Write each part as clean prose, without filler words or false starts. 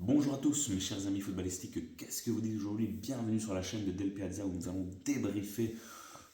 Bonjour à tous mes chers amis footballistiques, qu'est-ce que vous dites aujourd'hui? Bienvenue sur la chaîne de Del Piazza où nous allons débriefer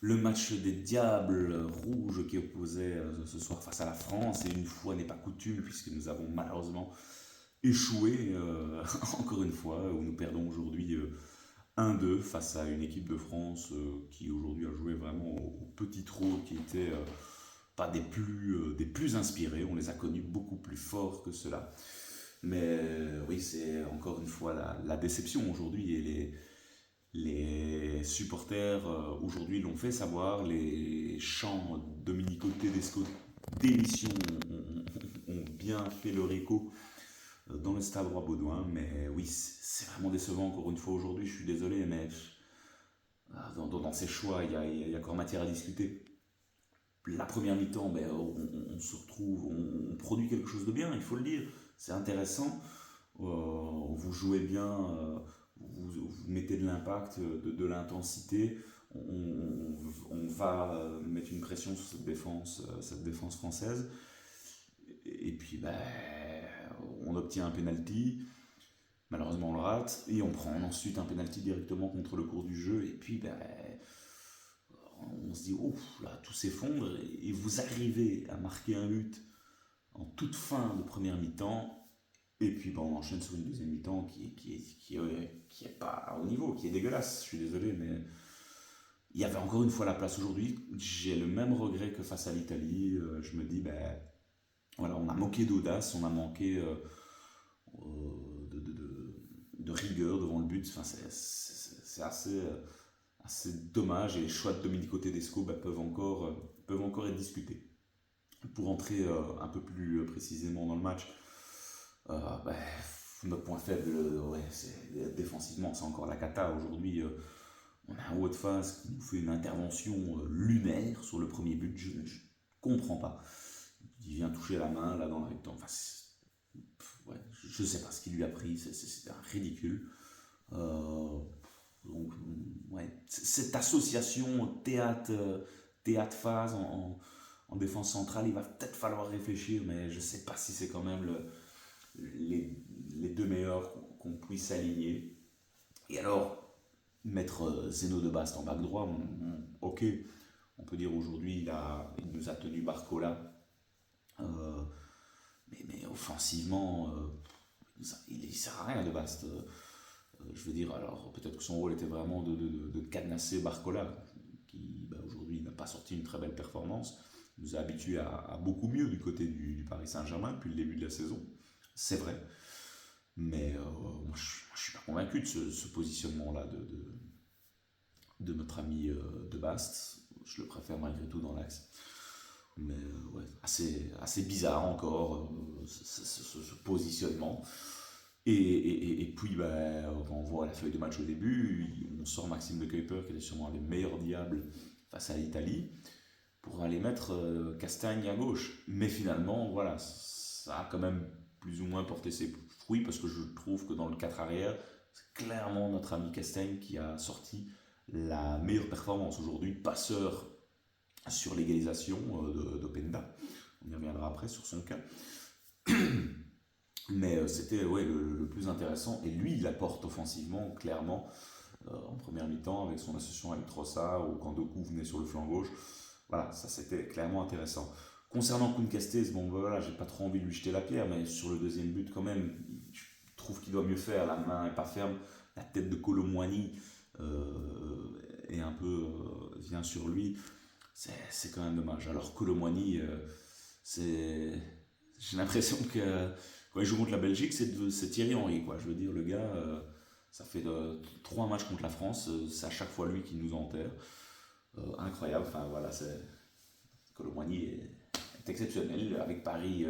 le match des Diables Rouges qui opposait ce soir face à la France. Et une fois n'est pas coutume puisque nous avons malheureusement échoué encore une fois où nous perdons aujourd'hui 1-2 face à une équipe de France qui aujourd'hui a joué vraiment au petit trot, qui était pas des plus inspirés. On les a connus beaucoup plus forts que cela. Mais oui, c'est encore une fois la déception aujourd'hui et les supporters aujourd'hui l'ont fait savoir. Les chants Domenico Tedesco d'émission ont bien fait leur écho dans le stade Roi-Baudouin. Mais oui, c'est vraiment décevant encore une fois aujourd'hui. Je suis désolé, mais dans ces choix, il y a encore matière à discuter. La première mi-temps, ben, on se retrouve, on produit quelque chose de bien, il faut le dire. C'est intéressant. Vous jouez bien, vous mettez de l'impact, de l'intensité. On va mettre une pression sur cette défense française. Et puis, ben, on obtient un penalty. Malheureusement, on le rate. Et on prend ensuite un penalty directement contre le cours du jeu. Et puis, ben, on se dit, ouf, là, tout s'effondre. Et vous arrivez à marquer un but en toute fin de première mi-temps. Et puis bon, on enchaîne sur une deuxième mi-temps qui est pas au niveau, qui est dégueulasse. Je suis désolé, mais il y avait encore une fois la place aujourd'hui. J'ai le même regret que face à l'Italie. Je me dis, ben voilà, on a manqué d'audace, on a manqué de rigueur devant le but. Enfin, c'est assez dommage et les choix de Domenico Tedesco ben, peuvent encore être discutés. Pour entrer un peu plus précisément dans le match, bah, notre point faible, ouais, défensivement, c'est encore la cata. Aujourd'hui, on a un haut de phase qui nous fait une intervention lunaire sur le premier but. Je ne comprends pas. Il vient toucher la main là dans la rectangle. Enfin, ouais, je ne sais pas ce qu'il lui a pris. C'est un ridicule. Donc, ouais, cette association théâtre-phase en défense centrale, il va peut-être falloir réfléchir, mais je ne sais pas si c'est quand même les deux meilleurs qu'on puisse aligner. Et alors, mettre Zeno de Bast en back droit, ok, on peut dire aujourd'hui il nous a tenu Barcola, euh, mais offensivement, il ne sert à rien de Bast. Je veux dire, alors peut-être que son rôle était vraiment de cadenasser Barcola, qui bah, aujourd'hui n'a pas sorti une très belle performance. Il nous a habitués à beaucoup mieux du côté du Paris Saint-Germain depuis le début de la saison. C'est vrai. Mais moi, je ne suis pas convaincu de ce positionnement-là de notre ami de Bast. Je le préfère malgré tout dans l'axe. Mais ouais, assez bizarre encore ce positionnement. Et puis, bah, on voit la feuille de match au début, on sort Maxime de Kuyper, qui était sûrement les meilleurs diables face à l'Italie, pour aller mettre Castagne à gauche. Mais finalement, voilà, ça a quand même plus ou moins porté ses fruits, parce que je trouve que dans le 4 arrière, c'est clairement notre ami Castagne qui a sorti la meilleure performance. Aujourd'hui, passeur sur l'égalisation d'Openda. On y reviendra après sur son cas. Mais c'était ouais, le plus intéressant. Et lui, il apporte offensivement, clairement, en première mi-temps, avec son association avec Trossard, ou quand Doku venait sur le flanc gauche. Voilà, ça c'était clairement intéressant. Concernant Koun Castells, bon ben voilà, j'ai pas trop envie de lui jeter la pierre, mais sur le deuxième but, quand même, je trouve qu'il doit mieux faire. La main est pas ferme, la tête de Colomwani est un peu vient sur lui. C'est quand même dommage. Alors Colomwani, c'est j'ai l'impression que quand il joue contre la Belgique, c'est Thierry Henry, quoi. Je veux dire, le gars, ça fait 3 matchs contre la France, c'est à chaque fois lui qui nous enterre. Incroyable, enfin voilà, Colomwani est exceptionnel. Avec Paris,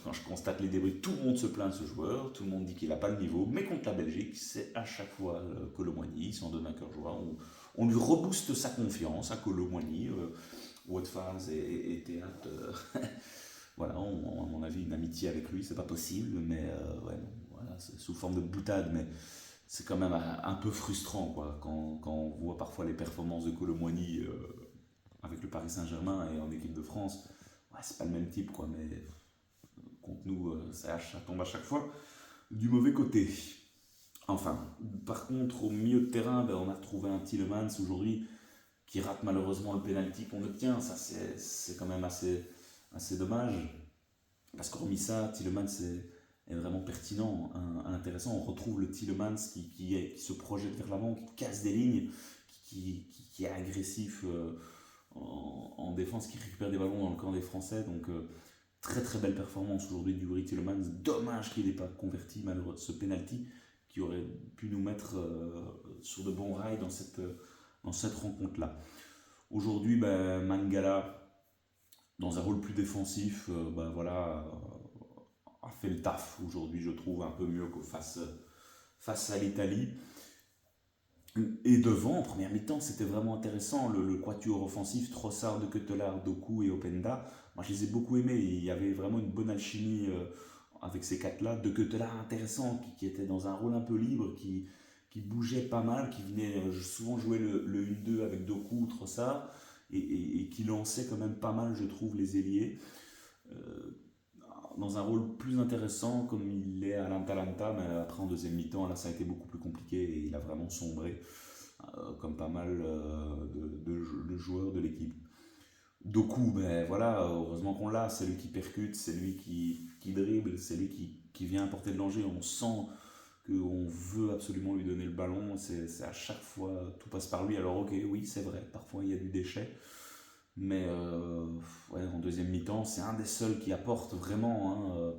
quand je constate les débris, tout le monde se plaint de ce joueur, tout le monde dit qu'il n'a pas le niveau, mais contre la Belgique, c'est à chaque fois Colomwani, il s'en donne un cœur joie. On lui rebooste sa confiance à Colomwani, Watford et Théâtre. Voilà, à mon avis, une amitié avec lui, c'est pas possible, mais ouais, non, voilà, c'est sous forme de boutade, mais c'est quand même un peu frustrant, quoi, quand on voit parfois les performances de Colomwani avec le Paris Saint-Germain et en équipe de France. Ouais, c'est pas le même type, quoi, mais contre nous, ça tombe à chaque fois. du mauvais côté. Enfin, par contre, au milieu de terrain, ben, on a retrouvé un Tielemans aujourd'hui qui rate malheureusement le penalty qu'on obtient. Ça, c'est quand même assez dommage. Parce qu'hormis ça, Tielemans est vraiment pertinent, intéressant. On retrouve le Tielemans qui se projette vers l'avant, qui casse des lignes, qui est agressif en défense, qui récupère des ballons dans le camp des Français. Donc, très très belle performance aujourd'hui du Yuri Tielemans. Dommage qu'il n'ait pas converti malheureusement ce penalty qui aurait pu nous mettre sur de bons rails dans cette rencontre-là. Aujourd'hui, ben, Mangala, dans un rôle plus défensif, ben, voilà, a fait le taf aujourd'hui, je trouve, un peu mieux que face à l'Italie. Et devant, en première mi-temps, c'était vraiment intéressant. Le quatuor offensif, Trossard, De Ketelaere, Doku et Openda, moi je les ai beaucoup aimés. Il y avait vraiment une bonne alchimie avec ces quatre-là. De Ketelaere intéressant, qui était dans un rôle un peu libre, qui bougeait pas mal, qui venait souvent jouer le 1-2 avec Doku ou Trossard, et qui lançait quand même pas mal, je trouve, les ailiers. Euh, Dans un rôle plus intéressant comme il est à l'Atalanta, mais après en deuxième mi-temps, là ça a été beaucoup plus compliqué et il a vraiment sombré, comme pas mal de joueurs de l'équipe. Doku, ben voilà, heureusement qu'on l'a, c'est lui qui percute, c'est lui qui dribble, c'est lui qui vient apporter de l'enjeu. On sent qu'on veut absolument lui donner le ballon, c'est à chaque fois, tout passe par lui. Alors ok, oui, c'est vrai, parfois il y a du déchet, mais ouais, en deuxième mi-temps, c'est un des seuls qui apporte vraiment, hein,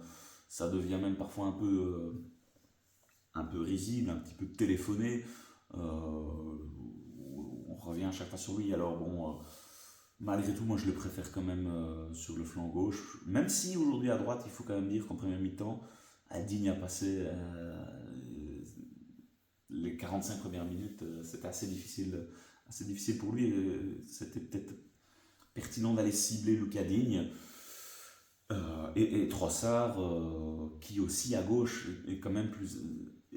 ça devient même parfois un peu risible, un petit peu téléphoné. On revient à chaque fois sur lui. Alors bon, malgré tout, moi je le préfère quand même sur le flanc gauche. Même si aujourd'hui à droite, il faut quand même dire qu'en première mi-temps, Digne a passé les 45 premières minutes, c'était assez difficile pour lui. C'était peut-être pertinent d'aller cibler Lucas Digne. Et Trossard, qui aussi à gauche est quand même plus,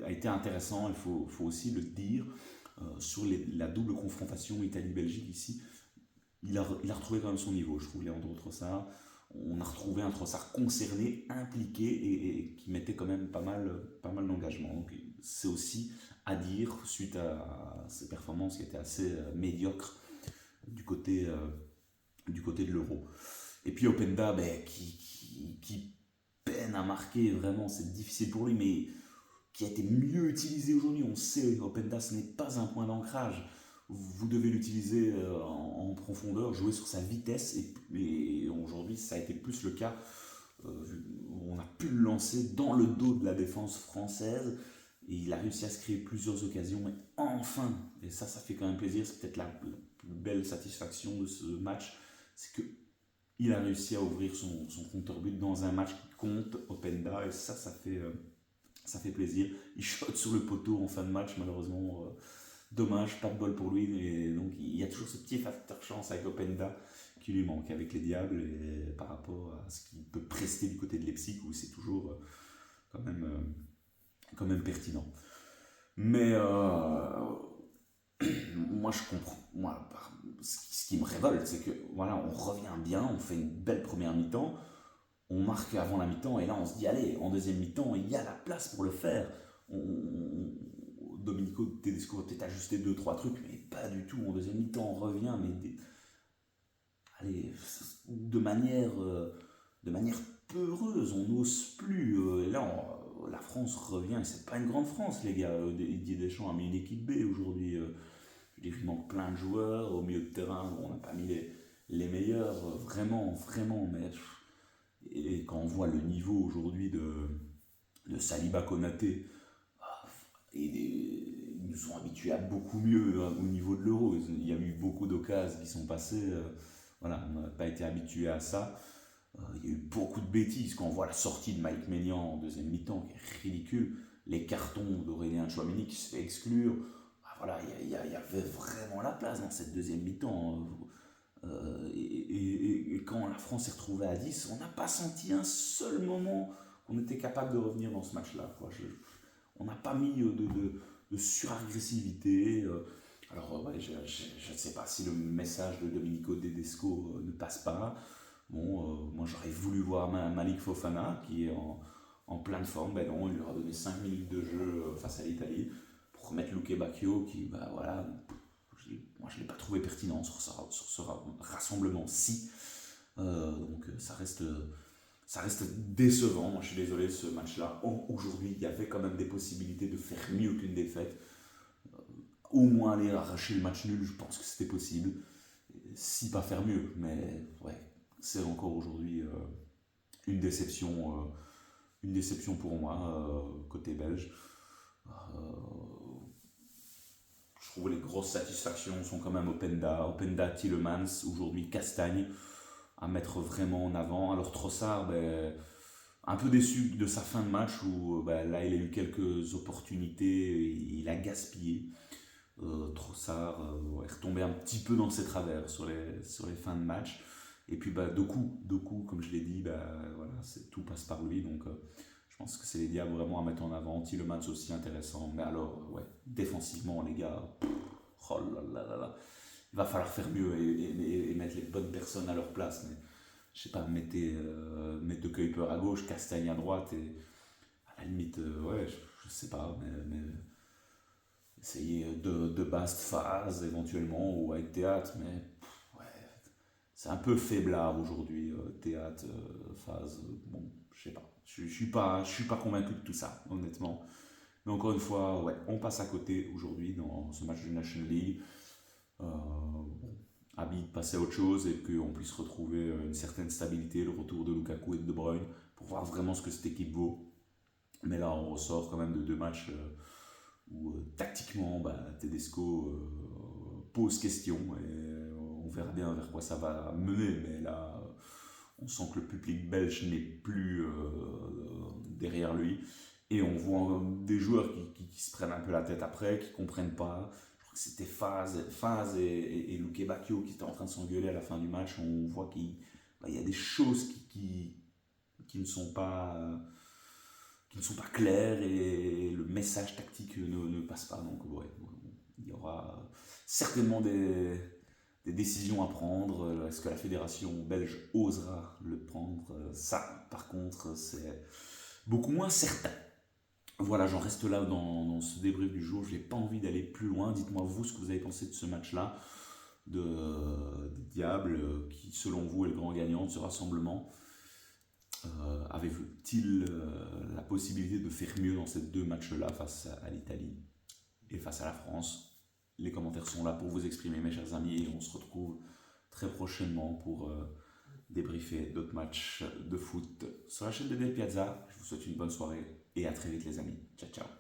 a été intéressant, faut aussi le dire, sur la double confrontation Italie-Belgique ici. Il a retrouvé quand même son niveau, je trouve, Leandro Trossard. On a retrouvé un Trossard concerné, impliqué et qui mettait quand même pas mal d'engagement. Donc c'est aussi à dire, suite à ces performances qui étaient assez médiocres du côté, du côté de l'Euro. Et puis Openda, ben, qui peine à marquer, vraiment, c'est difficile pour lui, mais qui a été mieux utilisé aujourd'hui. On sait, Openda, ce n'est pas un point d'ancrage. Vous devez l'utiliser en profondeur, jouer sur sa vitesse, et aujourd'hui, ça a été plus le cas. On a pu le lancer dans le dos de la défense française, et il a réussi à se créer plusieurs occasions, mais enfin, et ça fait quand même plaisir, c'est peut-être la plus belle satisfaction de ce match, c'est que il a réussi à ouvrir son compteur but dans un match qui compte, Openda, et ça fait plaisir. Il shot sur le poteau en fin de match, malheureusement, dommage, pas de bol pour lui, et donc il y a toujours ce petit facteur chance avec Openda qui lui manque avec les Diables, et par rapport à ce qu'il peut prester du côté de Leipzig, où c'est toujours quand même pertinent. Mais moi je comprends. Moi, ce qui me révolte, c'est que voilà, on revient bien, on fait une belle première mi-temps, on marque avant la mi-temps, et là on se dit, allez, en deuxième mi-temps, il y a la place pour le faire. Domenico Tedesco a peut-être ajusté 2-3 trucs, mais pas du tout. En deuxième mi-temps, on revient, mais allez, de manière peureuse, on n'ose plus. Et là, la France revient, et c'est pas une grande France, les gars. Didier Deschamps a mis une équipe B aujourd'hui. Je veux dire, il manque plein de joueurs au milieu de terrain. On n'a pas mis les meilleurs, vraiment, vraiment. Mais, et quand on voit le niveau aujourd'hui de Saliba Konaté, ils nous ont habitués à beaucoup mieux au niveau de l'Euro. Il y a eu beaucoup d'occasions qui sont passées. Voilà, on n'a pas été habitué à ça. Il y a eu beaucoup de bêtises. Quand on voit la sortie de Mike Maignan en deuxième mi-temps, qui est ridicule, les cartons d'Aurélien Tchouameni qui se fait exclure, voilà, il y avait vraiment la place dans cette deuxième mi-temps. Et quand la France s'est retrouvée à 10, on n'a pas senti un seul moment qu'on était capable de revenir dans ce match-là. On n'a pas mis de suragressivité. Alors, ouais, je ne sais pas si le message de Domenico Tedesco ne passe pas. Bon, moi j'aurais voulu voir Malik Fofana qui est en pleine forme. Ben non, il lui aura donné 5 minutes de jeu face à l'Italie pour remettre Luque Bacchio qui, bah voilà, moi je ne l'ai pas trouvé pertinent sur ce rassemblement-ci. Donc ça reste décevant. Moi je suis désolé, ce match-là, aujourd'hui, il y avait quand même des possibilités de faire mieux qu'une défaite. Au moins aller arracher le match nul, je pense que c'était possible. Si pas faire mieux, mais ouais, c'est encore aujourd'hui une déception pour moi, côté belge. Je trouve les grosses satisfactions sont quand même Openda, Tielemans, aujourd'hui Castagne, à mettre vraiment en avant. Alors Trossard, ben, un peu déçu de sa fin de match où ben, là il a eu quelques opportunités, et il a gaspillé. Trossard est retombé un petit peu dans ses travers sur les fins de match. Et puis bah, Doku, comme je l'ai dit, bah, voilà, tout passe par lui. Donc je pense que c'est les Diables vraiment à mettre en avant. Tielemans aussi intéressant. Mais alors, ouais, défensivement, les gars, oh là là là là. Il va falloir faire mieux et mettre les bonnes personnes à leur place. Mais je sais pas, mettez De Kuyper à gauche, Castagne à droite. Et à la limite, ouais, je sais pas, mais essayer de Bast phase éventuellement ou avec Théâtre, mais ouais, c'est un peu faiblard aujourd'hui, Théâtre, phase, bon, je sais pas. Je suis pas convaincu de tout ça, honnêtement. Mais encore une fois, ouais, on passe à côté aujourd'hui dans ce match de National League. Bon, habile de passer à autre chose et qu'on puisse retrouver une certaine stabilité, le retour de Lukaku et de De Bruyne, pour voir vraiment ce que cette équipe vaut. Mais là, on ressort quand même de deux matchs où tactiquement, bah, Tedesco pose question et on verra bien vers quoi ça va mener. Mais là, on sent que le public belge n'est plus derrière lui. Et on voit des joueurs qui se prennent un peu la tête après, qui ne comprennent pas. Je crois que c'était Faz et Luque Bacchio qui étaient en train de s'engueuler à la fin du match. On voit qu'il y a des choses qui ne sont pas claires et le message tactique ne passe pas. Donc ouais, il y aura certainement des décisions à prendre. Est-ce que la fédération belge osera le prendre? Ça, par contre, c'est beaucoup moins certain. Voilà, j'en reste là dans ce débrief du jour. Je n'ai pas envie d'aller plus loin. Dites-moi vous ce que vous avez pensé de ce match-là, des Diables, qui selon vous est le grand gagnant de ce rassemblement. Avez-vous-t-il la possibilité de faire mieux dans ces deux matchs-là face à l'Italie et face à la France? Les commentaires sont là pour vous exprimer, mes chers amis, et on se retrouve très prochainement pour débriefer d'autres matchs de foot sur la chaîne de Del Piazza. Je vous souhaite une bonne soirée et à très vite, les amis. Ciao, ciao.